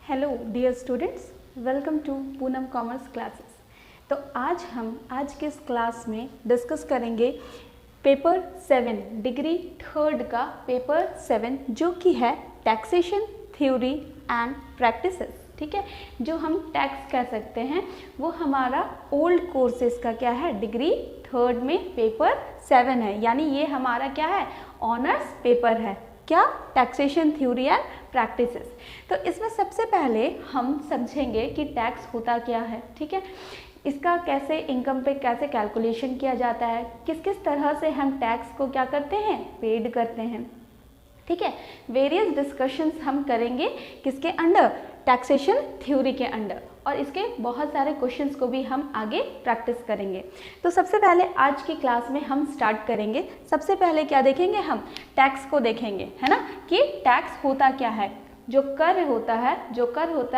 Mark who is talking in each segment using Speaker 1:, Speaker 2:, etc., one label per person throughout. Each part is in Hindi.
Speaker 1: Hello dear students, welcome to Poonam commerce classes. तो आज के इस क्लास में डिस्कस करेंगे पेपर 7 डिग्री 3rd का पेपर 7 जो कि है टैक्सेशन थ्योरी एंड प्रैक्टिसेस। ठीक है, जो हम टैक्स कह सकते हैं वो हमारा ओल्ड कोर्सेज का क्या है, डिग्री 3rd में पेपर 7 है, यानी ये हमारा क्या है, ऑनर्स पेपर है। क्या, टैक्सेशन थ्योरी एंड प्रैक्टिसेस। तो इसमें सबसे पहले हम समझेंगे कि टैक्स होता क्या है। ठीक है, इसका कैसे इनकम पे कैसे कैलकुलेशन किया जाता है, किस किस तरह से हम टैक्स को क्या करते हैं, पेड करते हैं। ठीक है, वेरियस डिस्कशंस हम करेंगे किसके अंडर, टैक्सेशन थ्योरी के अंडर, और इसके बहुत सारे क्वेश्चंस को भी हम आगे प्रैक्टिस करेंगे। तो सबसे पहले आज की क्लास में हम स्टार्ट करेंगे। सबसे पहले क्या देखेंगे, हम टैक्स को देखेंगे, है ना, कि टैक्स होता क्या है, जो कर होता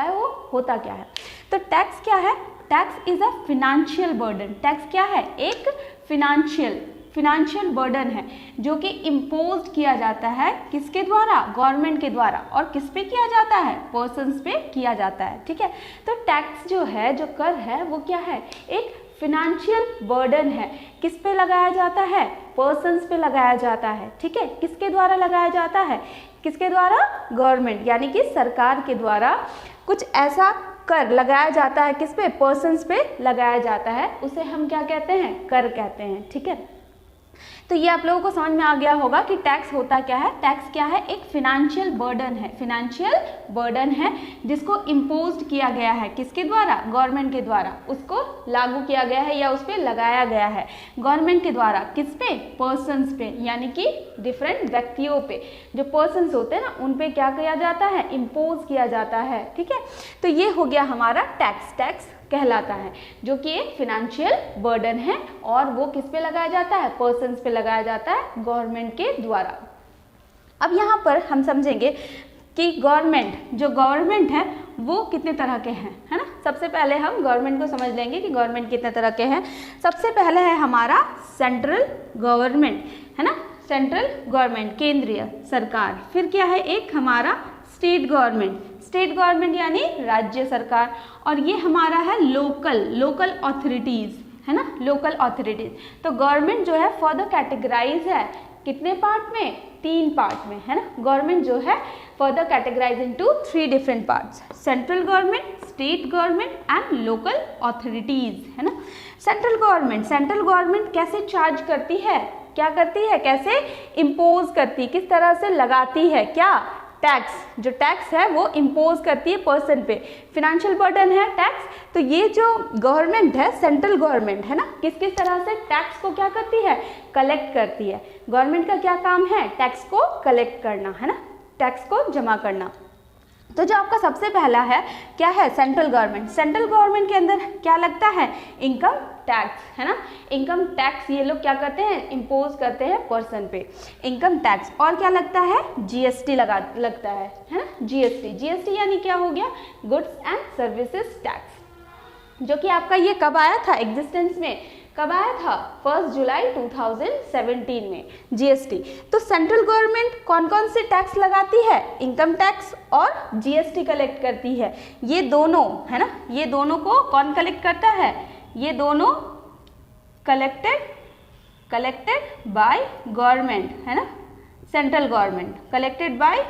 Speaker 1: है वो होता क्या है। तो टैक्स क्या है, tax is a financial burden. Tax क्या है, एक फिनेंशियल बर्डन है जो कि इम्पोज किया जाता है किसके द्वारा, गवर्नमेंट के द्वारा। और किस पे किया जाता है, पर्सन्स पे किया जाता है। ठीक है, तो टैक्स जो है, जो कर है, वो क्या है, एक फिनेंशियल बर्डन है। किस पे लगाया जाता है, पर्सन्स पे लगाया जाता है। ठीक है, किसके द्वारा लगाया जाता है, किसके द्वारा, गवर्नमेंट यानी कि सरकार के द्वारा कुछ ऐसा कर लगाया जाता है, किस पे, पर्सन्स पे लगाया जाता है, उसे हम क्या कहते हैं, कर कहते हैं। ठीक है, तो ये आप लोगों को समझ में आ गया होगा कि टैक्स होता क्या है। टैक्स क्या है, एक फिनेंशियल बर्डन है जिसको इम्पोज किया गया है, किसके द्वारा, गवर्नमेंट के द्वारा, उसको लागू किया गया है या उस पर लगाया गया है गवर्नमेंट के द्वारा। किस पे, पर्सन्स पे, यानी कि डिफरेंट व्यक्तियों पे, जो पर्सन्स होते हैं ना, उन पे क्या किया जाता है, इम्पोज किया जाता है। ठीक है, तो ये हो गया हमारा टैक्स कहलाता है, जो कि एक फिनेंशियल बर्डन है और वो किस पे लगाया जाता है, पर्सन्स पे लगाया जाता है गवर्नमेंट के द्वारा। अब यहाँ पर हम समझेंगे कि गवर्नमेंट है वो कितने तरह के हैं, है ना। सबसे पहले हम गवर्नमेंट को समझ लेंगे कि गवर्नमेंट कितने तरह के हैं। सबसे पहले है हमारा सेंट्रल गवर्नमेंट, है ना, सेंट्रल गवर्नमेंट, केंद्रीय सरकार। फिर क्या है, एक हमारा स्टेट गवर्नमेंट यानी राज्य सरकार। और ये हमारा है लोकल ऑथोरिटीज, है ना, लोकल ऑथोरिटीज। तो गवर्नमेंट जो है फर्दर कैटेगराइज है कितने पार्ट में, 3 पार्ट में, है ना। गवर्नमेंट जो है further categorize into 3 different parts, central government, state government and local authorities, है ना। सेंट्रल गवर्नमेंट कैसे चार्ज करती है, क्या करती है, कैसे इम्पोज करती है, किस तरह से लगाती है, क्या, टैक्स। जो टैक्स है वो इम्पोज करती है पर्सन पे, फिनेंशियल बर्डन है टैक्स। तो ये जो गवर्नमेंट है, सेंट्रल गवर्नमेंट, है ना, किस किस तरह से टैक्स को क्या करती है, कलेक्ट करती है। गवर्नमेंट का क्या काम है, टैक्स को कलेक्ट करना, है ना, टैक्स को जमा करना। तो जो आपका सबसे पहला है क्या है, सेंट्रल गवर्नमेंट के अंदर क्या लगता है, इनकम टैक्स, है ना। इनकम टैक्स ये लोग क्या करते हैं, इम्पोज करते हैं पर्सन पे, इनकम टैक्स। और क्या लगता है, जीएसटी लगता है ना। जीएसटी यानी क्या हो गया, गुड्स एंड सर्विसेज टैक्स, जो कि आपका ये कब आया था एग्जिस्टेंस में, कब आया था, 1 जुलाई 2017 में जीएसटी। तो सेंट्रल गवर्नमेंट कौन कौन से टैक्स लगाती है, इनकम टैक्स और जीएसटी कलेक्ट करती है। ये दोनों, है ना, ये दोनों को कौन कलेक्ट करता है, ये दोनों कलेक्टेड बाय गवर्नमेंट, है ना, central government, collected by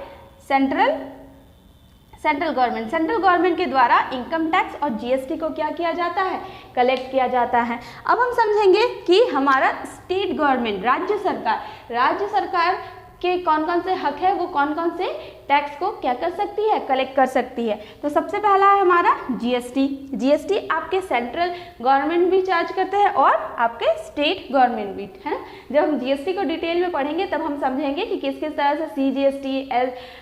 Speaker 1: central government के द्वारा इनकम टैक्स और जीएसटी को क्या किया जाता है, कलेक्ट किया जाता है। अब हम समझेंगे कि हमारा स्टेट गवर्नमेंट, राज्य सरकार के कौन कौन से हक है, वो कौन कौन से टैक्स को क्या कर सकती है, कलेक्ट कर सकती है। तो सबसे पहला है हमारा जीएसटी आपके सेंट्रल गवर्नमेंट भी चार्ज करते हैं और आपके स्टेट गवर्नमेंट भी, है ना। जब हम जीएसटी को डिटेल में पढ़ेंगे तब हम समझेंगे कि किस किस तरह से सीजीएसटी,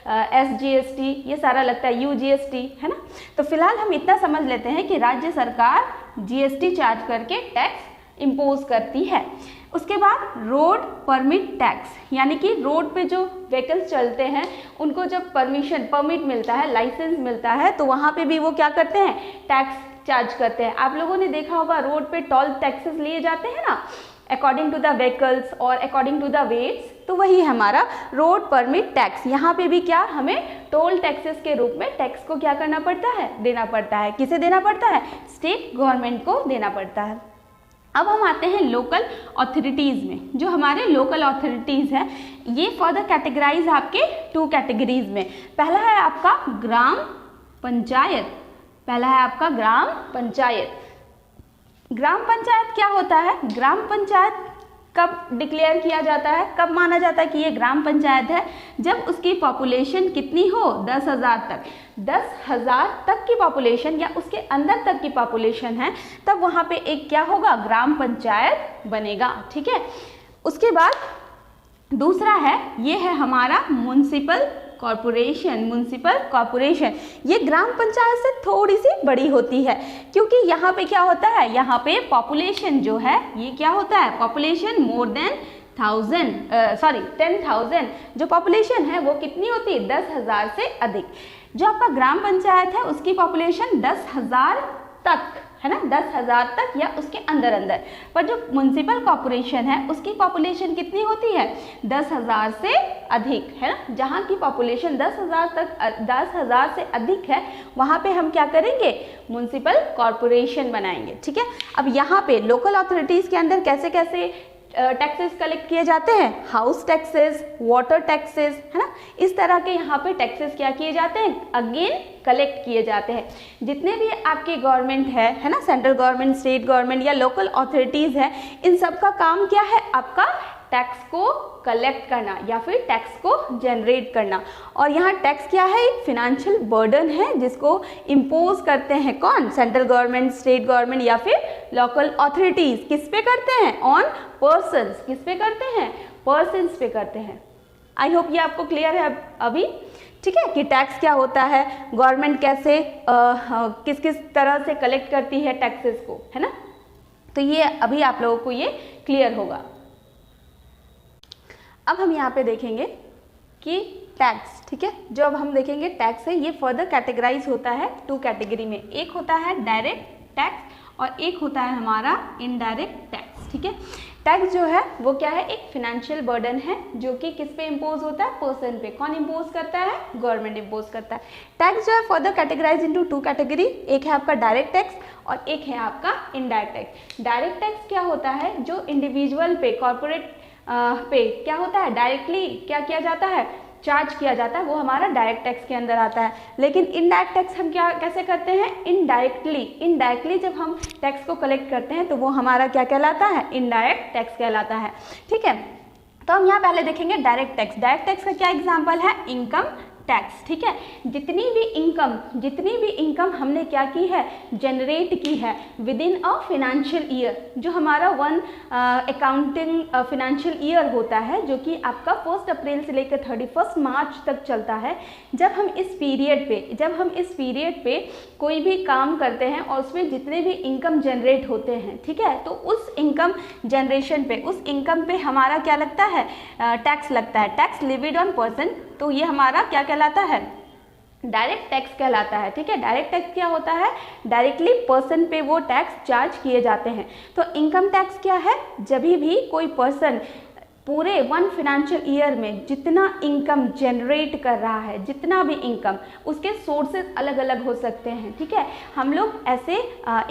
Speaker 1: एसजीएसटी, ये सारा लगता है, यूजीएसटी, है ना। तो फिलहाल हम इतना समझ लेते हैं कि राज्य सरकार जीएसटी चार्ज करके टैक्स इम्पोज करती है। उसके बाद रोड परमिट टैक्स, यानी कि रोड पे जो व्हीकल्स चलते हैं उनको जब परमिट मिलता है, लाइसेंस मिलता है, तो वहाँ पे भी वो क्या करते हैं, टैक्स चार्ज करते हैं। आप लोगों ने देखा होगा रोड पे टोल टैक्सेस लिए जाते हैं ना, अकॉर्डिंग टू द व्हीकल्स और अकॉर्डिंग टू द वेट्स, तो वही हमारा रोड परमिट टैक्स। यहाँ पे भी क्या हमें टोल टैक्सेस के रूप में टैक्स को क्या करना पड़ता है, देना पड़ता है। किसे देना पड़ता है, स्टेट गवर्नमेंट को देना पड़ता है। अब हम आते हैं लोकल अथॉरिटीज़ में। जो हमारे लोकल अथॉरिटीज़ हैं ये फर्दर कैटेगराइज आपके 2 कैटेगरीज में। पहला है आपका ग्राम पंचायत, पहला है आपका ग्राम पंचायत। ग्राम पंचायत क्या होता है, ग्राम पंचायत कब डिक्लेयर किया जाता है, कब माना जाता है कि ये ग्राम पंचायत है, जब उसकी पॉपुलेशन कितनी हो, 10,000 तक। 10,000 तक की पॉपुलेशन या उसके अंदर तक की पॉपुलेशन है, तब वहाँ पे एक क्या होगा, ग्राम पंचायत बनेगा। ठीक है, उसके बाद दूसरा है, ये है हमारा म्युनिसिपल कॉरपोरेशन। म्युनिसिपल कॉरपोरेशन ये ग्राम पंचायत से थोड़ी सी बड़ी होती है, क्योंकि यहाँ पे क्या होता है, यहाँ पे पॉपुलेशन जो है ये क्या होता है, पॉपुलेशन मोर देन 10,000 जो पॉपुलेशन है वो कितनी होती है, 10,000 से अधिक। जो आपका ग्राम पंचायत है उसकी पॉपुलेशन 10,000 तक है ना, 10,000 तक या उसके अंदर अंदर। पर जो म्युनिसिपल कॉरपोरेशन है उसकी पॉपुलेशन कितनी होती है, 10,000 से अधिक है ना। जहाँ की पॉपुलेशन 10,000 से अधिक है वहाँ पे हम क्या करेंगे, म्युनिसिपल कॉरपोरेशन बनाएंगे। ठीक है, अब यहाँ पे लोकल अथॉरिटीज़ के अंदर कैसे कैसे टैक्सेस कलेक्ट किए जाते हैं, हाउस टैक्सेस, वाटर टैक्सेस, है ना, इस तरह के यहाँ पे टैक्सेस क्या किए जाते हैं, अगेन कलेक्ट किए जाते हैं। जितने भी आपके गवर्नमेंट है ना, सेंट्रल गवर्नमेंट, स्टेट गवर्नमेंट या लोकल अथॉरिटीज़ है, इन सब का काम क्या है, आपका टैक्स को कलेक्ट करना या फिर टैक्स को जनरेट करना। और यहाँ टैक्स क्या है, एक फिनेंशियल बर्डन है जिसको इम्पोज करते हैं कौन, सेंट्रल गवर्नमेंट, स्टेट गवर्नमेंट या फिर लोकल अथॉरिटीज़। किस पे करते हैं, ऑन पर्सन्स। किस पे करते हैं, पर्सन्स पे करते हैं। आई होप ये आपको क्लियर है अभी। ठीक है, कि टैक्स क्या होता है, गवर्नमेंट कैसे किस किस तरह से कलेक्ट करती है टैक्सेस को, है ना। तो ये अभी आप लोगों को ये क्लियर होगा। अब हम यहाँ पे देखेंगे कि टैक्स, ठीक है, जो अब हम देखेंगे टैक्स है ये फर्दर कैटेगराइज होता है 2 कैटेगरी में। एक होता है डायरेक्ट टैक्स और एक होता है हमारा इनडायरेक्ट टैक्स। ठीक है, टैक्स जो है वो क्या है, एक फिनेंशियल बर्डन है जो कि किस पे इम्पोज होता है, पर्सन पे। कौन इम्पोज करता है, गवर्नमेंट इम्पोज करता है। टैक्स जो है फर्दर कैटेगराइज इनटू 2 कैटेगरी। एक है आपका डायरेक्ट टैक्स और एक है आपका इनडायरेक्ट टैक्स। डायरेक्ट टैक्स क्या होता है, जो इंडिविजुअल पे, कॉर्पोरेट पे क्या होता है, डायरेक्टली क्या किया जाता है, चार्ज किया जाता है, वो हमारा डायरेक्ट टैक्स के अंदर आता है। लेकिन इनडायरेक्ट टैक्स हम क्या कैसे करते हैं, इनडायरेक्टली जब हम टैक्स को कलेक्ट करते हैं तो वो हमारा क्या कहलाता है, इनडायरेक्ट टैक्स कहलाता है। ठीक है, तो हम यहाँ पहले देखेंगे डायरेक्ट टैक्स। डायरेक्ट टैक्स का क्या एग्जाम्पल है, इनकम टैक्स। ठीक है, जितनी भी इनकम हमने क्या की है, जनरेट की है with in a financial year, जो हमारा वन अकाउंटिंग फिनेंशियल ईयर होता है, जो कि आपका 1 अप्रैल से लेकर 31 मार्च तक चलता है। जब हम इस पीरियड पे कोई भी काम करते हैं और उसमें जितने भी इनकम जनरेट होते हैं, ठीक है, तो उस इनकम जनरेशन पे, उस इनकम पे हमारा क्या लगता है, टैक्स लगता है, टैक्स लिविड ऑन पर्सन। तो ये हमारा क्या कहलाता है, डायरेक्ट टैक्स कहलाता है। ठीक है, डायरेक्ट टैक्स क्या होता है, डायरेक्टली पर्सन पे वो टैक्स चार्ज किए जाते हैं। तो इनकम टैक्स क्या है, जब भी कोई पर्सन पूरे 1 फिनेंशियल ईयर में जितना इनकम जनरेट कर रहा है, जितना भी इनकम, उसके सोर्सेज अलग अलग हो सकते हैं। ठीक है, हम लोग ऐसे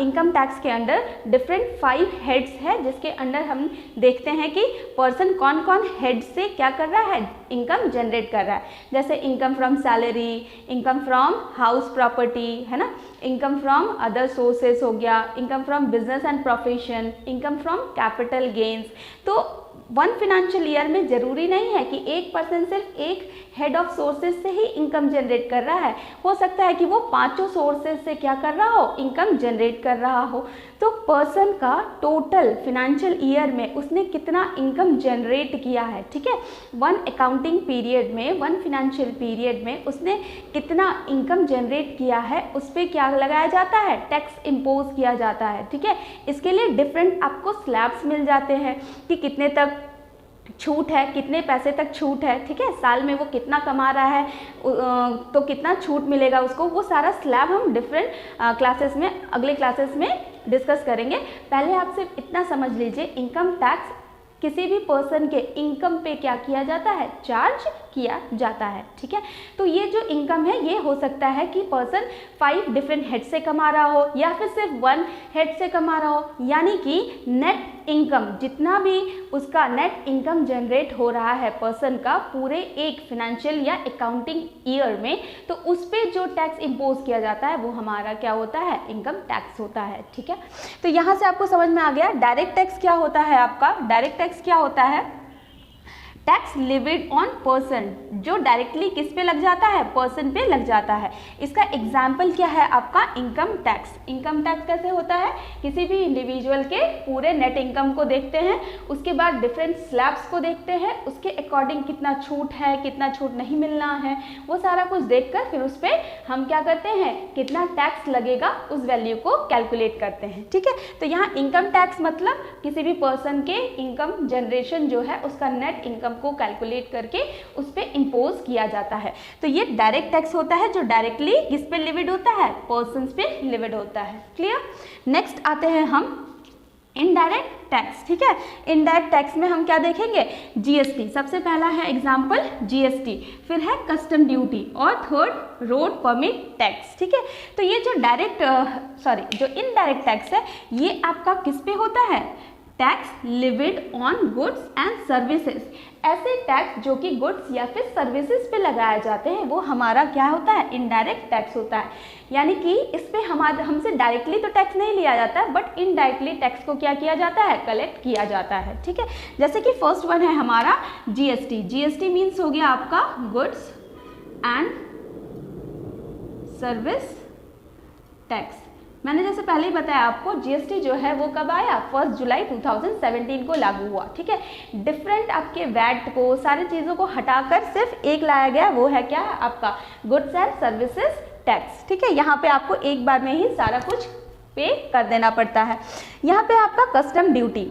Speaker 1: इनकम टैक्स के अंदर डिफरेंट 5 हेड्स है, जिसके अंडर हम देखते हैं कि पर्सन कौन कौन हेड से क्या कर रहा है, इनकम जनरेट कर रहा है। जैसे income from salary, income from house property, है ना, इनकम फ्रॉम अदर सोर्सेस हो गया, income from business and profession, income from capital gains. तो 1 फिनेंशियल ईयर में जरूरी नहीं है कि एक पर्सन सिर्फ एक हेड ऑफ सोर्सेज से ही इनकम जनरेट कर रहा है, हो सकता है कि वो 5 सोर्सेज से क्या कर रहा हो, इनकम जनरेट कर रहा हो। तो पर्सन का टोटल फिनेंशियल ईयर में उसने कितना इनकम जनरेट किया है, ठीक है, 1 अकाउंटिंग पीरियड में, 1 फिनेंशियल पीरियड में उसने कितना इनकम जनरेट किया है, उस पर क्या लगाया जाता है, टैक्स इम्पोज किया जाता है। ठीक है, इसके लिए डिफरेंट आपको स्लैब्स मिल जाते हैं कि कितने तक छूट है, कितने पैसे तक छूट है, ठीक है, साल में वो कितना कमा रहा है तो कितना छूट मिलेगा उसको, वो सारा स्लैब हम डिफरेंट क्लासेस में, अगले क्लासेस में डिस्कस करेंगे। पहले आप सिर्फ इतना समझ लीजिए, इनकम टैक्स किसी भी पर्सन के इनकम पे क्या किया जाता है, चार्ज किया जाता है, ठीक है। तो ये जो इनकम है ये हो सकता है कि पर्सन 5 डिफरेंट हेड से कमा रहा हो या फिर सिर्फ 1 हेड से कमा रहा हो, यानी कि नेट इनकम, जितना भी उसका नेट इनकम जनरेट हो रहा है पर्सन का पूरे एक फिनेंशियल या अकाउंटिंग ईयर में, तो उस पर जो टैक्स इम्पोज किया जाता है वो हमारा क्या होता है, इनकम टैक्स होता है, ठीक है। तो यहाँ से आपको समझ में आ गया डायरेक्ट टैक्स क्या होता है। आपका डायरेक्ट टैक्स क्या होता है, टैक्स लिविड ऑन पर्सन, जो डायरेक्टली किस पे लग जाता है, पर्सन पे लग जाता है। इसका एग्जाम्पल क्या है आपका, इनकम टैक्स। इनकम टैक्स कैसे होता है, किसी भी इंडिविजुअल के पूरे नेट इनकम को देखते हैं, उसके बाद डिफरेंट स्लैब्स को देखते हैं, उसके अकॉर्डिंग कितना छूट है, कितना छूट नहीं मिलना है, वो सारा कुछ देखकर फिर उस पर हम क्या करते हैं, कितना टैक्स लगेगा उस वैल्यू को कैलकुलेट करते हैं, ठीक है। तो यहाँ इनकम टैक्स मतलब किसी भी पर्सन के इनकम जनरेशन जो है उसका नेट इनकम को कैलकुलेट करके उस पे इम्पोज किया जाता है। तो ये डायरेक्ट टैक्स होता है जो डायरेक्टली किस पे लिविड होता है, पर्सन्स पे लिविड होता है, क्लियर। नेक्स्ट आते हैं हम इनडायरेक्ट टैक्स, ठीक है। इनडायरेक्ट टैक्स में हम क्या देखेंगे, जीएसटी, सबसे पहला है एग्जांपल जीएसटी, फिर है कस्टम ड्यूटी और थर्ड रोड परमिट टैक्स, ठीक है। तो ये जो जो इनडायरेक्ट टैक्स है ये आपका किस पे होता है, tax levied on goods and services. ऐसे टैक्स जो कि गुड्स या फिर सर्विसेज पे लगाए जाते हैं वो हमारा क्या होता है, इनडायरेक्ट टैक्स होता है। यानी कि इस पे हमसे डायरेक्टली तो टैक्स नहीं लिया जाता है, बट इनडायरेक्टली टैक्स को क्या किया जाता है, कलेक्ट किया जाता है, ठीक है। जैसे कि फर्स्ट वन है हमारा जीएसटी। जीएसटी मीन्स हो गया आपका गुड्स एंड सर्विस टैक्स। मैंने जैसे पहले ही बताया आपको, जीएसटी जो है वो कब आया, 1 जुलाई 2017 को लागू हुआ, ठीक है। डिफरेंट आपके वैट को, सारी चीज़ों को हटाकर सिर्फ एक लाया गया, वो है क्या, आपका गुड्स एंड सर्विसेज टैक्स, ठीक है। यहाँ पे आपको एक बार में ही सारा कुछ पे कर देना पड़ता है। यहाँ पे आपका कस्टम ड्यूटी,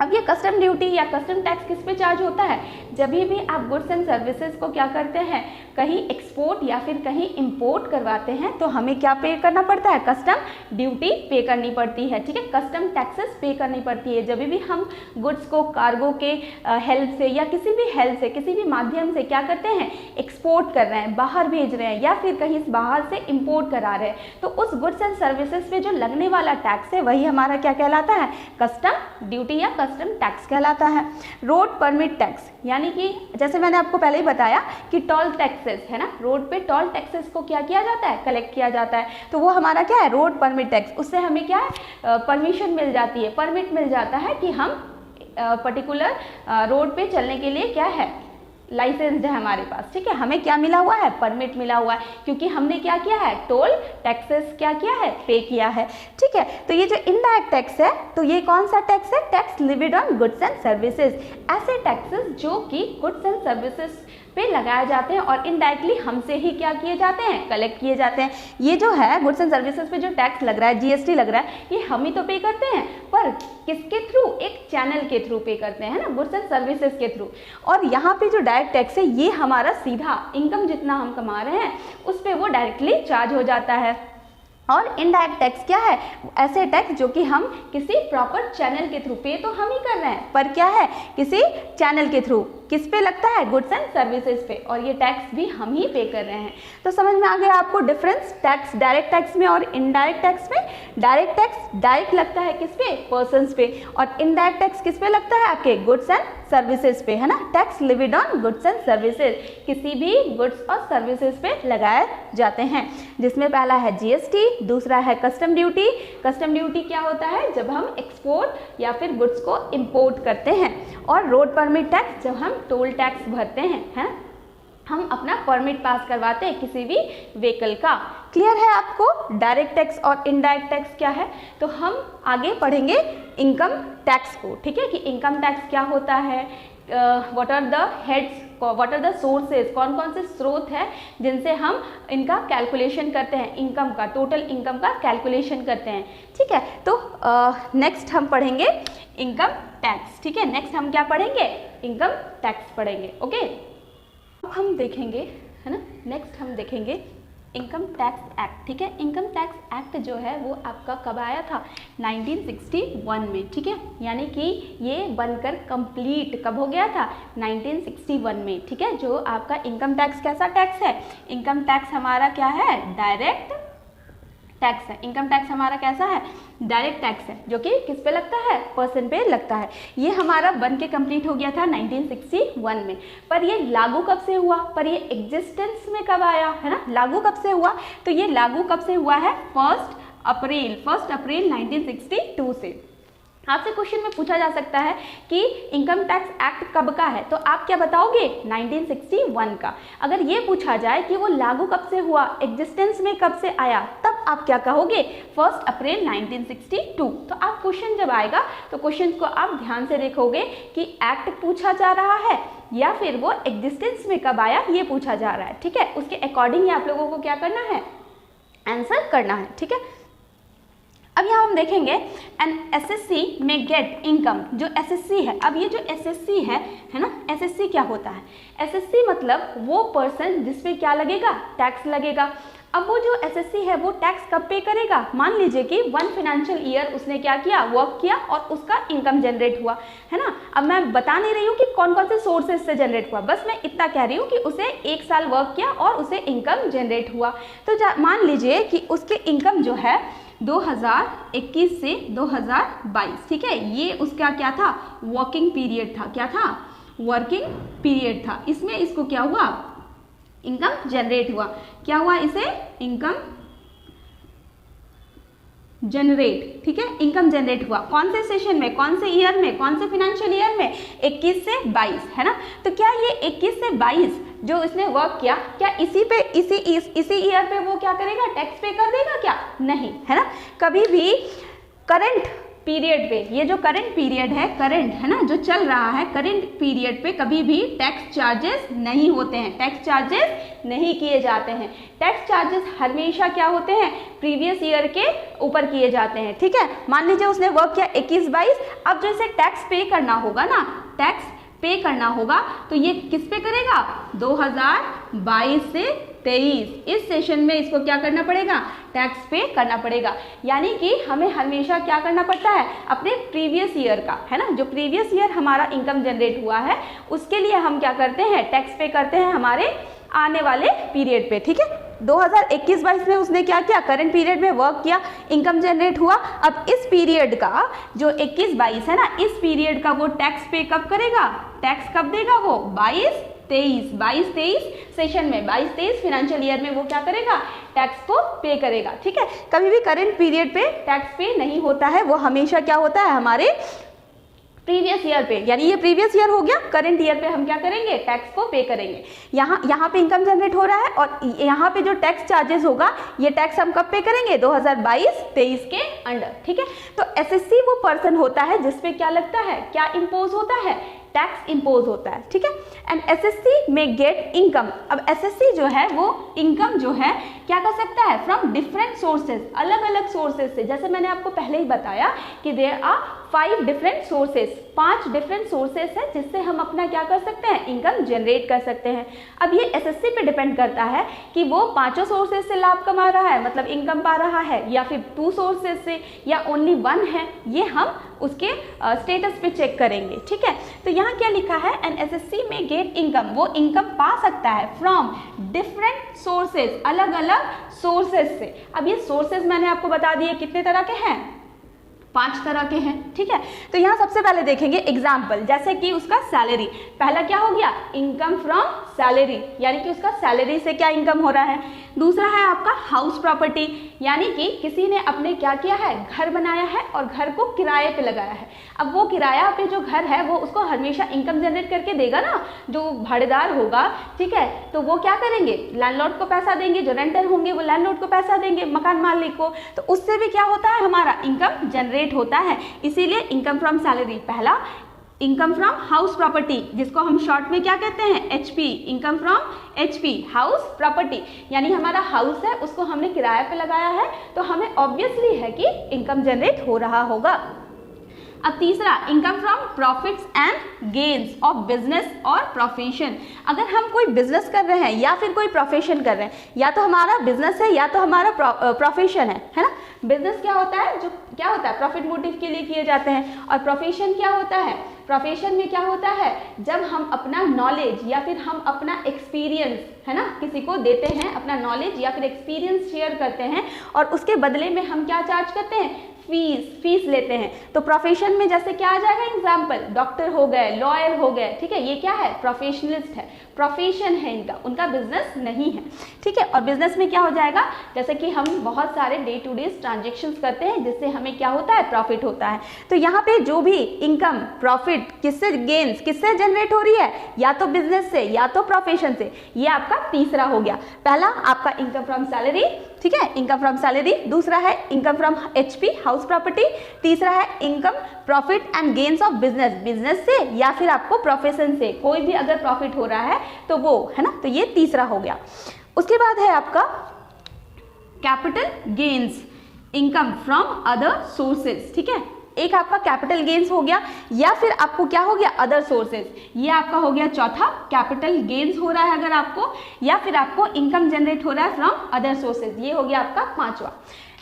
Speaker 1: अब ये कस्टम ड्यूटी या कस्टम टैक्स किस पे चार्ज होता है, जब भी आप गुड्स एंड सर्विसेज को क्या करते हैं, कहीं एक्सपोर्ट या फिर कहीं इंपोर्ट करवाते हैं तो हमें क्या पे करना पड़ता है, कस्टम ड्यूटी पे करनी पड़ती है, ठीक है। कस्टम टैक्सेस पे करनी पड़ती है जब भी हम गुड्स को कार्गो के हेल्प से या किसी भी हेल्प से, किसी भी माध्यम से क्या करते हैं, एक्सपोर्ट कर रहे हैं, बाहर भेज रहे हैं या फिर कहीं बाहर से इम्पोर्ट करा रहे हैं, तो उस गुड्स एंड सर्विसेज पे जो लगने वाला टैक्स है वही हमारा क्या कहलाता है, कस्टम ड्यूटी या कस्टम टैक्स कहलाता है। रोड परमिट टैक्स, यानी कि जैसे मैंने आपको पहले ही बताया कि टोल टैक्सेस है ना, रोड पे टोल टैक्सेस को क्या किया जाता है, कलेक्ट किया जाता है, तो वो हमारा क्या है, रोड परमिट टैक्स। उससे हमें क्या है, परमिशन मिल जाती है, परमिट मिल जाता है कि हम पर्टिकुलर रोड पे चलने के लिए क्या है, लाइसेंस है हमारे पास, ठीक है। हमें क्या मिला हुआ है, परमिट मिला हुआ है, क्योंकि हमने क्या किया है, टोल टैक्सेस क्या किया है, पे किया है, ठीक है। तो ये जो इनडायरेक्ट टैक्स है, तो ये कौन सा टैक्स है, tax levied on goods and services. ऐसे टैक्सेस जो कि गुड्स एंड सर्विसेज पे लगाए जाते हैं और इनडायरेक्टली हमसे ही क्या किए जाते हैं, कलेक्ट किए जाते हैं। ये जो है गुड्स एंड सर्विसेज पे जो टैक्स लग रहा है, जीएसटी लग रहा है, ये हम ही तो पे करते हैं, पर किसके थ्रू, एक चैनल के थ्रू पे करते हैं ना, गुड्स एंड सर्विसेज के थ्रू। और यहाँ पे जो डायरेक्ट टैक्स है ये हमारा सीधा इनकम जितना हम कमा रहे हैं उस पर वो डायरेक्टली चार्ज हो जाता है। और इनडायरेक्ट टैक्स क्या है, ऐसे टैक्स जो कि हम किसी प्रॉपर चैनल के थ्रू, पे तो हम ही कर रहे हैं पर क्या है, किसी चैनल के थ्रू, किस पे लगता है, गुड्स एंड सर्विसेज पे, और ये टैक्स भी हम ही पे कर रहे हैं। तो समझ में आ गया आपको डिफरेंस टैक्स डायरेक्ट टैक्स में और इनडायरेक्ट टैक्स में। डायरेक्ट टैक्स डायरेक्ट लगता है किस पे, पर्सन्स पे, और इनडायरेक्ट टैक्स किस पे लगता है, आपके गुड्स एंड सर्विसेज पे, है ना। Tax levied on goods and services, किसी भी गुड्स और सर्विसेज पे लगाए जाते हैं, जिसमें पहला है जीएसटी, दूसरा है कस्टम ड्यूटी। कस्टम ड्यूटी क्या होता है, जब हम एक्सपोर्ट या फिर गुड्स को इंपोर्ट करते हैं, और रोड परमिट टैक्स जब हम टोल टैक्स भरते हैं, हम अपना परमिट पास करवाते हैं किसी भी व्हीकल का। क्लियर है आपको डायरेक्ट टैक्स और इनडायरेक्ट टैक्स क्या है। तो हम आगे पढ़ेंगे इनकम टैक्स को, ठीक है, कि इनकम टैक्स क्या होता है, what are the heads what are the sources, कौन कौन से स्रोत है जिनसे हम इनका कैलकुलेशन करते हैं, इनकम का, टोटल इनकम का कैलकुलेशन करते हैं। ठीक है, तो नेक्स्ट हम पढ़ेंगे इनकम टैक्स। ठीक है, नेक्स्ट हम क्या पढ़ेंगे, इनकम टैक्स पढ़ेंगे। ओके, अब हम देखेंगे, है ना, नेक्स्ट हम देखेंगे इनकम टैक्स एक्ट। ठीक है, इनकम टैक्स एक्ट जो है वो आपका कब आया था, 1961 में। ठीक है, यानी कि ये बनकर कंप्लीट कब हो गया था, 1961 में। ठीक है, जो आपका इनकम टैक्स कैसा टैक्स है, इनकम टैक्स हमारा क्या है, डायरेक्ट टैक्स है। इनकम टैक्स हमारा कैसा है, डायरेक्ट टैक्स है, जो कि किस पे लगता है, पर्सन पे लगता है। ये हमारा बन के कंप्लीट हो गया था 1961 में। पर ये लागू कब से हुआ, पर ये एग्जिस्टेंस में कब आया, है ना, लागू कब से हुआ, तो ये लागू कब से हुआ है, 1 अप्रैल 1962 से। आपसे क्वेश्चन में पूछा जा सकता है कि इनकम टैक्स एक्ट कब का है, तो आप क्या बताओगे, 1961 का। अगर ये पूछा जाए कि वो लागू कब से हुआ, एग्जिस्टेंस में कब से आया, तब आप क्या कहोगे, 1 अप्रैल 1962। तो आप क्वेश्चन जब आएगा तो क्वेश्चन को आप ध्यान से देखोगे कि एक्ट पूछा जा रहा है या फिर वो एग्जिस्टेंस में कब आया ये पूछा जा रहा है। ठीक है, उसके अकॉर्डिंग ही आप लोगों को क्या करना है, आंसर करना है। ठीक है, अब यहाँ हम देखेंगे एन एसएससी में गेट इनकम, जो एसएससी है। अब ये जो एसएससी है ना, एसएससी क्या होता है, एसएससी मतलब वो पर्सन जिसपे क्या लगेगा, टैक्स लगेगा। अब वो जो एसएससी है वो टैक्स कब पे करेगा, मान लीजिए कि 1 फाइनेंशियल ईयर उसने क्या किया, वर्क किया और उसका इनकम जनरेट हुआ, है ना। अब मैं बता नहीं रही हूँ कि कौन कौन से सोर्सेज से जनरेट हुआ, बस मैं इतना कह रही हूँ कि उसे 1 साल वर्क किया और उसे इनकम जनरेट हुआ। तो मान लीजिए कि उसके इनकम जो है 2021 से 2022, ठीक है, ये उसका क्या था, वर्किंग पीरियड था। क्या था, वर्किंग पीरियड था। इसमें इसको क्या हुआ, इनकम जनरेट हुआ। क्या हुआ, इसे इनकम जनरेट, ठीक है, इनकम जनरेट हुआ। कौन से सेशन में, कौन से ईयर में, कौन से फाइनेंशियल ईयर में, 21 से 22, है ना। तो क्या ये 21 से 22 जो इसने वर्क किया, क्या इसी ईयर पे वो क्या करेगा, टैक्स पे कर देगा, क्या नहीं, है ना। कभी भी करंट पीरियड पे, ये जो करंट पीरियड है, करंट है ना जो चल रहा है, करंट पीरियड पे कभी भी टैक्स चार्जेस नहीं होते हैं, टैक्स चार्जेस नहीं किए जाते हैं। टैक्स चार्जेस हमेशा क्या होते हैं, प्रीवियस ईयर के ऊपर किए जाते हैं। ठीक है, मान लीजिए उसने वर्क किया 21-22, अब जो इसे टैक्स पे करना होगा ना, टैक्स पे करना होगा, तो ये किस पे करेगा, 2022 से 23 इस सेशन में इसको क्या करना पड़ेगा, टैक्स पे करना पड़ेगा। यानी कि हमें हमेशा क्या करना पड़ता है, अपने प्रीवियस ईयर का, है ना, जो प्रीवियस ईयर हमारा इनकम जनरेट हुआ है उसके लिए हम क्या करते हैं, टैक्स पे करते हैं हमारे आने वाले पीरियड पे। ठीक है, 2021-22 में उसने क्या किया, करंट पीरियड में वर्क किया, इनकम जनरेट हुआ। अब इस पीरियड का जो 21-22 है ना, इस पीरियड का वो टैक्स पे कब करेगा, टैक्स कब देगा, वो 22-23 सेशन में, 22-23 फाइनेंशियल ईयर में वो क्या करेगा, टैक्स को पे करेगा। ठीक है, कभी भी करंट पीरियड पे टैक्स पे नहीं होता है, वो हमेशा क्या होता है, हमारे प्रीवियस ईयर पे, यानी ये प्रीवियस ईयर हो गया, करंट ईयर पे हम क्या करेंगे, टैक्स को पे करेंगे। यहाँ पे इनकम जनरेट हो रहा है और यहाँ पे जो टैक्स चार्जेस होगा, ये टैक्स हम कब पे करेंगे, 2022-23 के अंडर। ठीक है, तो एसएससी वो पर्सन होता है जिसपे क्या लगता है, क्या इम्पोज होता है, टैक्स इम्पोज होता है। ठीक है, एंड एसएससी में गेट इनकम। अब एसएससी जो है वो इनकम जो है क्या कर सकता है, फ्रॉम डिफरेंट सोर्सेज, अलग अलग सोर्सेज से। जैसे मैंने आपको पहले ही बताया कि there are 5 different sources, 5 different sources है जिससे हम अपना क्या कर सकते हैं, इनकम जनरेट कर सकते हैं। अब ये एसएससी पे डिपेंड करता है कि वो 5 सोर्सेज से लाभ कमा रहा है, मतलब इनकम पा रहा है, या फिर 2 सोर्सेज से, या ओनली 1 है, ये हम उसके स्टेटस पे चेक करेंगे। ठीक है, तो यहाँ क्या लिखा है, एन एसएससी में गेट इनकम, वो इनकम पा सकता है फ्रॉम डिफरेंट सोर्सेज, अलग अलग सोर्सेज से। अब ये सोर्सेज मैंने आपको बता दिए कितने तरह के हैं, 5 तरह के हैं। ठीक है, तो यहाँ सबसे पहले देखेंगे एग्जाम्पल, जैसे कि उसका सैलरी, पहला क्या हो गया, इनकम फ्रॉम सैलरी, यानी कि उसका सैलरी से क्या इनकम हो रहा है। दूसरा है आपका हाउस प्रॉपर्टी, यानी कि किसी ने अपने क्या किया है, घर बनाया है और घर को किराए पे लगाया है। अब वो किराया पे जो घर है वो उसको हमेशा इनकम जनरेट करके देगा ना, जो भाड़ेदार होगा। ठीक है, तो वो क्या करेंगे, लैंडलॉर्ड को पैसा देंगे, जो रेंटर होंगे वो लैंडलॉर्ड को पैसा देंगे, मकान मालिक को, तो उससे भी क्या होता है, हमारा इनकम जनरेट होता है। इसीलिए इनकम फ्रॉम सैलरी पहला इनकम फ्रॉम हाउस प्रॉपर्टी, जिसको हम शॉर्ट में क्या कहते हैं, HP, income from HP, house property, यानी हमारा हाउस है उसको हमने किराए पे लगाया है तो हमें ऑब्वियसली है कि इनकम जनरेट हो रहा होगा। अब तीसरा, income from profits and gains of business और प्रोफेशन। अगर हम कोई बिजनेस कर रहे हैं या फिर कोई प्रोफेशन कर रहे हैं, या तो हमारा बिजनेस है या तो हमारा प्रोफेशन है ना। बिजनेस क्या होता है, जो क्या होता है प्रॉफिट मोटिव के लिए किए जाते हैं, और प्रोफेशन क्या होता है, प्रोफेशन में क्या होता है, जब हम अपना नॉलेज या फिर हम अपना एक्सपीरियंस है ना किसी को देते हैं, अपना नॉलेज या फिर एक्सपीरियंस शेयर करते हैं और उसके बदले में हम क्या चार्ज करते हैं, फीस लेते हैं। तो प्रोफेशन में जैसे क्या आ जाएगा, एग्जाम्पल डॉक्टर हो गए, लॉयर हो गए, ठीक है, ये क्या है, प्रोफेशनलिस्ट है, प्रोफेशन है इनका, उनका बिजनेस नहीं है, ठीक है। और बिजनेस में क्या हो जाएगा, जैसे कि हम बहुत सारे डे टू डे ट्रांजेक्शन्स करते हैं जिससे हमें क्या होता है, प्रॉफिट होता है। तो यहाँ पे जो भी इनकम प्रॉफिट किससे, गेन्स किससे जनरेट हो रही है, या तो बिजनेस से या तो प्रोफेशन से, ये आपका तीसरा हो गया। पहला आपका इनकम फ्रॉम सैलरी, ठीक है, इनकम फ्रॉम सैलरी। दूसरा है income from HP, house property. तीसरा है income profit and gains of business, business से या फिर आपको प्रोफेशन से कोई भी अगर प्रॉफिट हो रहा है तो वो है ना, तो ये तीसरा हो गया। उसके बाद है आपका capital gains, income from other sources, ठीक है। एक आपका कैपिटल गेन्स हो गया, या फिर आपको क्या हो गया, अदर सोर्सेज, ये आपका हो गया चौथा। कैपिटल गेन्स हो रहा है अगर आपको, या फिर आपको इनकम जनरेट हो रहा है फ्रॉम अदर सोर्सेज, ये हो गया आपका पांचवा।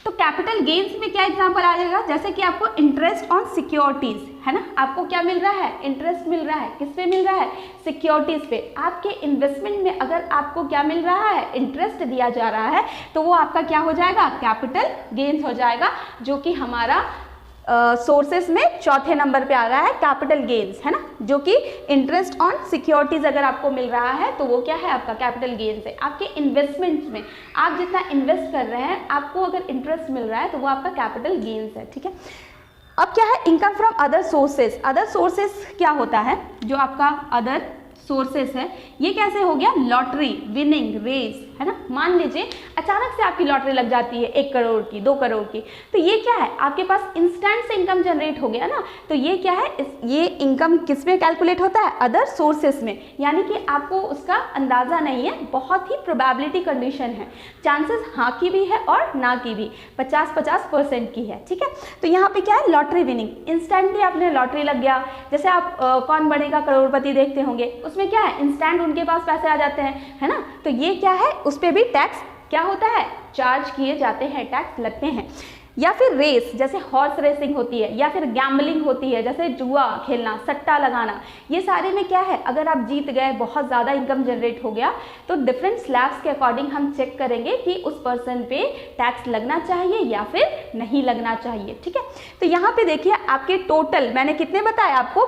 Speaker 1: तो कैपिटल गेन्स में क्या एग्जांपल आ जाएगा, जैसे कि आपको इंटरेस्ट ऑन सिक्योरिटीज है ना, आपको क्या मिल रहा है, इंटरेस्ट मिल रहा है, किस पे मिल रहा है, सिक्योरिटीज पे। आपके इन्वेस्टमेंट में अगर आपको क्या मिल रहा है, इंटरेस्ट दिया जा रहा है, तो वो आपका क्या हो जाएगा, कैपिटल गेन्स हो जाएगा, जो कि हमारा सोर्सेस में चौथे नंबर पे आ रहा है, कैपिटल गेन्स है ना, जो कि इंटरेस्ट ऑन सिक्योरिटीज अगर आपको मिल रहा है तो वो क्या है, आपका कैपिटल गेन्स है। आपके इन्वेस्टमेंट में आप जितना इन्वेस्ट कर रहे हैं, आपको अगर इंटरेस्ट मिल रहा है तो वो आपका कैपिटल गेन्स है, ठीक है। अब क्या है, income from other sources. Other sources क्या होता है, जो आपका अदर सोर्सेस है, ये कैसे हो गया, लॉटरी विनिंग रेस है ना। मान लीजिए अचानक से आपकी लॉटरी लग जाती है 1 करोड़ की, 2 करोड़ की, तो ये क्या है, आपके पास इंस्टेंट से इनकम जनरेट हो गया ना। तो ये क्या है, ये इनकम किस में कैलकुलेट होता है, अदर सोर्सेस में, यानी कि आपको उसका अंदाजा नहीं है, बहुत ही प्रोबेबिलिटी कंडीशन है, चांसेस हाँ की भी है और ना की भी, 50-50% की है, ठीक है। तो यहाँ पे क्या है, लॉटरी विनिंग, इंस्टेंटली आपने लॉटरी लग गया। जैसे आप कौन बनेगा करोड़पति देखते होंगे, उसमें क्या है, इंस्टेंट उनके पास पैसे आ जाते हैं, है ना। तो ये क्या है, उस पर भी टैक्स क्या होता है, चार्ज किए जाते हैं, टैक्स लगते हैं। या फिर रेस, जैसे हॉर्स रेसिंग होती है, या फिर गैम्बलिंग होती है, जैसे जुआ खेलना, सट्टा लगाना, ये सारे में क्या है, अगर आप जीत गए, बहुत ज़्यादा इनकम जनरेट हो गया, तो डिफरेंट स्लैब्स के अकॉर्डिंग हम चेक करेंगे कि उस पर्सन पे टैक्स लगना चाहिए या फिर नहीं लगना चाहिए, ठीक है। तो यहाँ पे देखिए आपके टोटल मैंने कितने बताए आपको,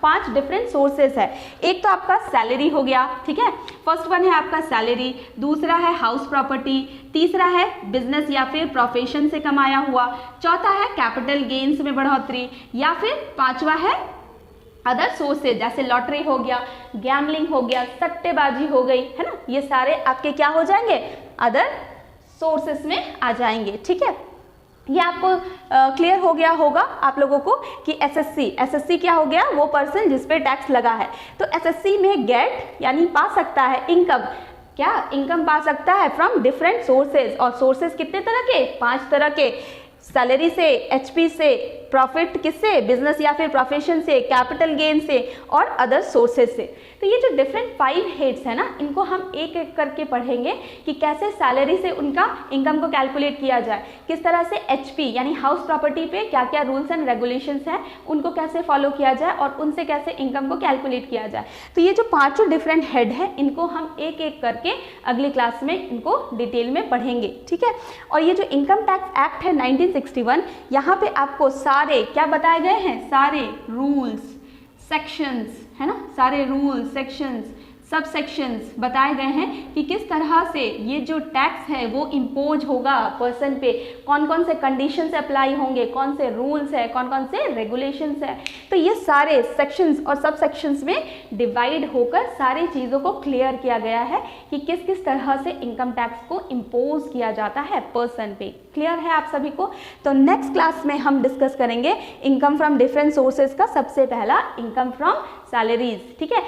Speaker 1: 5 डिफरेंट सोर्सेस है। एक तो आपका सैलरी हो गया, ठीक है, फर्स्ट वन है आपका सैलरी। दूसरा है हाउस प्रॉपर्टी। तीसरा है बिजनेस या फिर प्रोफेशन से कमाया हुआ। चौथा है कैपिटल गेन्स में बढ़ोतरी, या फिर पांचवा है अदर सोर्सेज, जैसे लॉटरी हो गया, गैम्बलिंग हो गया, सट्टेबाजी हो गई, है ना। ये सारे आपके क्या हो जाएंगे, अदर सोर्सेस में आ जाएंगे, ठीक है। ये आपको क्लियर हो गया होगा आप लोगों को कि एसएससी क्या हो गया, वो पर्सन जिस पे टैक्स लगा है। तो एसएससी में गेट यानी पा सकता है इनकम, क्या इनकम पा सकता है फ्रॉम डिफरेंट सोर्सेज। और सोर्सेज कितने तरह के, 5 तरह के, सैलरी से, एचपी से, प्रॉफिट किससे, बिजनेस या फिर प्रोफेशन से, कैपिटल गेन से और अदर सोर्सेज से। तो ये जो डिफरेंट 5 हेड्स है ना, इनको हम एक एक करके पढ़ेंगे कि कैसे सैलरी से उनका इनकम को कैलकुलेट किया जाए, किस तरह से एचपी यानी हाउस प्रॉपर्टी पे क्या क्या रूल्स एंड रेगुलेशंस हैं उनको कैसे फॉलो किया जाए और उनसे कैसे इनकम को कैलकुलेट किया जाए। तो ये जो 5 डिफरेंट हेड है, इनको हम एक एक करके अगली क्लास में इनको डिटेल में पढ़ेंगे, ठीक है। और ये जो इनकम टैक्स एक्ट है 1961, यहाँ पे आपको सारे क्या बताए गए हैं, सारे रूल्स सेक्शंस है ना, सारे रूल्स सेक्शंस सब सेक्शंस बताए गए हैं कि किस तरह से ये जो टैक्स है वो इम्पोज होगा पर्सन पे, कौन कौन से कंडीशंस अप्लाई होंगे, कौन से रूल्स है, कौन कौन से रेगुलेशंस है। तो ये सारे सेक्शंस और सब सेक्शंस में डिवाइड होकर सारी चीज़ों को क्लियर किया गया है कि किस किस तरह से इनकम टैक्स को इम्पोज किया जाता है पर्सन पे। क्लियर है आप सभी को? तो नेक्स्ट क्लास में हम डिस्कस करेंगे इनकम फ्रॉम डिफरेंट सोर्सेज का सबसे पहला इनकम फ्रॉम सैलरीज, ठीक है।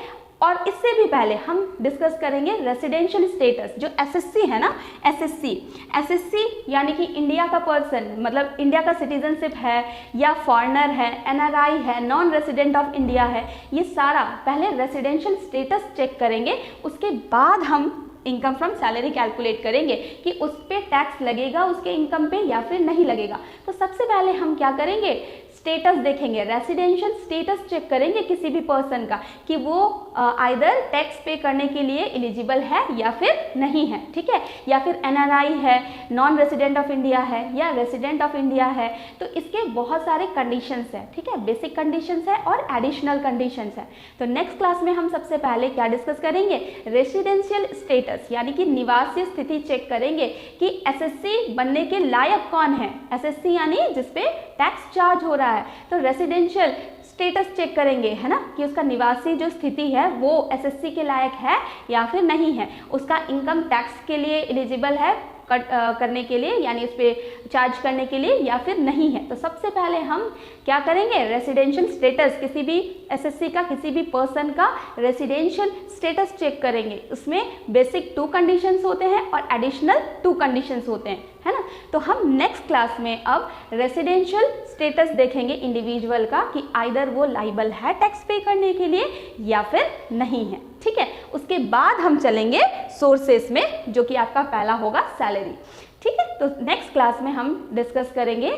Speaker 1: और इससे भी पहले हम डिस्कस करेंगे रेसिडेंशियल स्टेटस, जो एसएससी है ना, एसएससी यानी कि इंडिया का पर्सन, मतलब इंडिया का सिटीजनशिप है या फॉरेनर है, एनआरआई है, नॉन रेसिडेंट ऑफ इंडिया है, ये सारा पहले रेसिडेंशियल स्टेटस चेक करेंगे, उसके बाद हम इनकम फ्रॉम सैलरी कैलकुलेट करेंगे कि उस पर टैक्स लगेगा उसके इनकम पे या फिर नहीं लगेगा। तो सबसे पहले हम क्या करेंगे, स्टेटस देखेंगे, रेसिडेंशियल स्टेटस चेक करेंगे किसी भी पर्सन का कि वो आइदर टैक्स पे करने के लिए एलिजिबल है या फिर नहीं है, ठीक है, या फिर एनआरआई है, नॉन रेसिडेंट ऑफ इंडिया है या रेसिडेंट ऑफ इंडिया है। तो इसके बहुत सारे कंडीशंस है, ठीक है, बेसिक कंडीशंस है और एडिशनल कंडीशंस है। तो नेक्स्ट क्लास में हम सबसे पहले क्या डिस्कस करेंगे, रेसिडेंशियल स्टेटस यानी कि निवासीय स्थिति चेक करेंगे कि एसएससी बनने के लायक कौन है, एसएससी यानी जिसपे टैक्स चार्ज हो रहा है। तो रेसिडेंशियल स्टेटस चेक करेंगे, है ना, कि उसका निवासी जो स्थिति है वो एसएससी के लायक है या फिर नहीं है, उसका इनकम टैक्स के लिए एलिजिबल है करने के लिए, यानी उस पर चार्ज करने के लिए या फिर नहीं है। तो सबसे पहले हम क्या करेंगे, रेसिडेंशियल स्टेटस, किसी भी एसएससी का किसी भी पर्सन का रेसिडेंशियल स्टेटस चेक करेंगे। उसमें बेसिक 2 कंडीशंस होते हैं और एडिशनल 2 कंडीशंस होते हैं, है ना। तो हम नेक्स्ट क्लास में अब रेसिडेंशियल स्टेटस देखेंगे इंडिविजुअल का कि आइदर वो लाइबल है टैक्स पे करने के लिए या फिर नहीं है, ठीक है। उसके बाद हम चलेंगे सोर्सेस में, जो कि आपका पहला होगा सैलरी, ठीक है। तो नेक्स्ट क्लास में हम डिस्कस करेंगे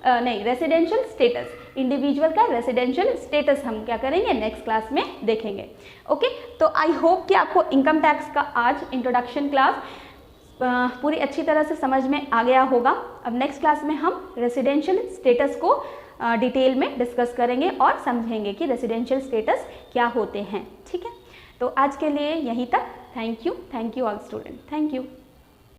Speaker 1: रेसिडेंशियल स्टेटस, इंडिविजुअल का रेसिडेंशियल स्टेटस हम क्या करेंगे नेक्स्ट क्लास में देखेंगे। ओके, तो आई होप कि आपको इनकम टैक्स का आज इंट्रोडक्शन क्लास पूरी अच्छी तरह से समझ में आ गया होगा। अब नेक्स्ट क्लास में हम रेसिडेंशियल स्टेटस को डिटेल में डिस्कस करेंगे और समझेंगे कि रेसिडेंशियल स्टेटस क्या होते हैं, ठीक है। तो आज के लिए यहीं तक। Thank you all student, thank you.